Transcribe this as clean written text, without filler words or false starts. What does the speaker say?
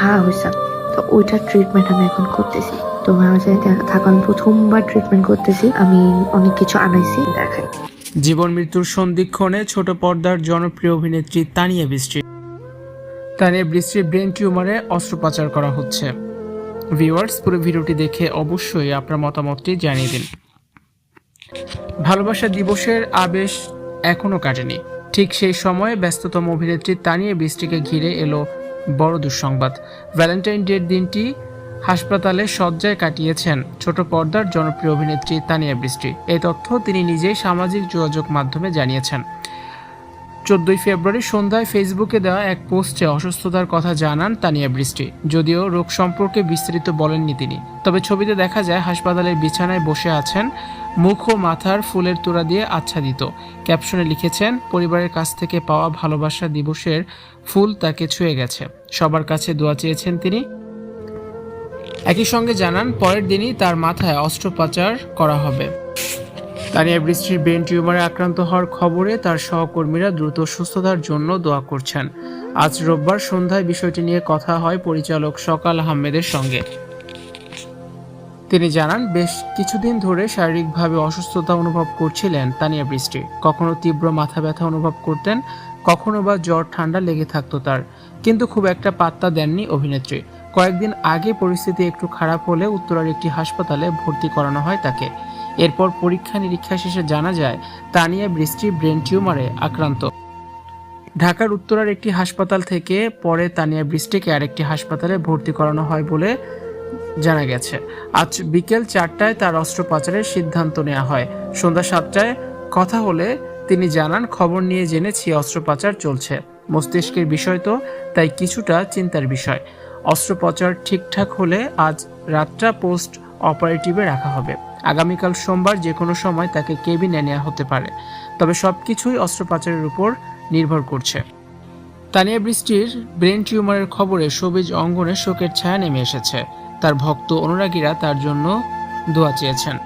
হ্যাঁ হয়েছে, তো ওইটার ট্রিটমেন্ট আমি এখন করতেছি। তো আমার সাথে থাকা আমি প্রথমবার ট্রিটমেন্ট করতেছি, আমি অনেক কিছু আনাইছি দেখাই। জীবন মৃত্যুর সন্ধিক্ষণে ছোট পর্দার জনপ্রিয় অভিনেত্রী তানিয়া বৃষ্টির ব্রেন টিউমারে অস্ত্রোপচার করা হচ্ছে। ভিউয়ার্স, পুরো ভিডিওটি দেখে অবশ্যই আপনার মতামতটি জানিয়ে দিন। ভালোবাসা দিবসের আবেশ এখনো কাটেনি। ঠিক সেই সময়ে ব্যস্ততম অভিনেত্রী তানিয়া বৃষ্টিকে ঘিরে এলো বড় দুঃসংবাদ। ভ্যালেন্টাইন ডের দিনটি হাসপাতালে শয্যায় কাটিয়েছেন ছোট পর্দার জনপ্রিয় অভিনেত্রী তানিয়া বৃষ্টি। এই তথ্য তিনি নিজেই সামাজিক যোগাযোগ মাধ্যমে জানিয়েছেন। 14 ফেব্রুয়ারি সন্ধ্যায় ফেসবুকে দেওয়া এক পোস্টে অসুস্থতার কথা জানান তানিয়া বৃষ্টি। যদিও রোগ সম্পর্কে বিস্তারিত বলেননি তিনি, তবে ছবিতে দেখা যায় হাসপাতালের বিছানায় বসে আছেন, মুখ ও মাথার ফুলের তোড়া দিয়ে আচ্ছাদিত। ক্যাপশনে লিখেছেন, পরিবারের কাছ থেকে পাওয়া ভালোবাসা দিবসের ফুল তাকে ছুঁয়ে গেছে, সবার কাছে দোয়া চেয়েছেন তিনি। একই সঙ্গে জানান, পরের দিনই তার মাথায় অস্ত্রোপচার করা হবে। তানিয়া বৃষ্টির ব্রেন টিউমারে আক্রান্ত হওয়ার খবরে তার সহকর্মীরা দ্রুত সুস্থতার জন্য দোয়া করছেন। আজ রোববার সন্ধ্যায় বিষয়টি নিয়ে কথা হয় পরিচালক সকাল আহমেদের সঙ্গে। তিনি জানান, বেশ কিছুদিন ধরে শারীরিকভাবে অসুস্থতা অনুভব করছিলেন তানিয়া বৃষ্টি। কখনো তীব্র মাথা ব্যথা অনুভব করতেন, কখনো বা জ্বর ঠান্ডা লেগে থাকতো তার, কিন্তু খুব একটা পাত্তা দেননি অভিনেত্রী। কয়েকদিন আগে পরিস্থিতি একটু খারাপ হলে উত্তরার একটি হাসপাতালে ভর্তি করানো হয় তাকে। এরপর পরীক্ষা নিরীক্ষা শেষে জানা যায় তানিয়া বৃষ্টি ব্রেন টিউমারে আক্রান্ত। ঢাকার উত্তরার একটি হাসপাতাল থেকে পরে তানিয়া বৃষ্টিকে আরেকটি হাসপাতালে ভর্তি করানো হয় বলে জানা গেছে। আজ বিকেল 4টায় তার অস্ত্রোপচারের সিদ্ধান্ত নেওয়া হয়। সন্ধ্যা 7টায় কথা হলে তিনি জানান, খবর নিয়ে জেনেছি অস্ত্রোপচার চলছে। মস্তিষ্কের বিষয় তো, তাই কিছুটা চিন্তার বিষয়। অস্ত্রোপচার ঠিকঠাক হলে আজ রাতটা পোস্ট অপারেটিভে রাখা হবে। আগামীকাল সোমবার যে কোনো সময় তাকে কেবিনে নেওয়া হতে পারে, তবে সবকিছুই অস্ত্রোপচারের উপর নির্ভর করছে। তানিয়া বৃষ্টির ব্রেন টিউমারের খবরে শোবিজ অঙ্গনে শোকের ছায়া নেমে এসেছে। তার ভক্ত অনুরাগীরা তার জন্য দোয়া চেয়েছেন।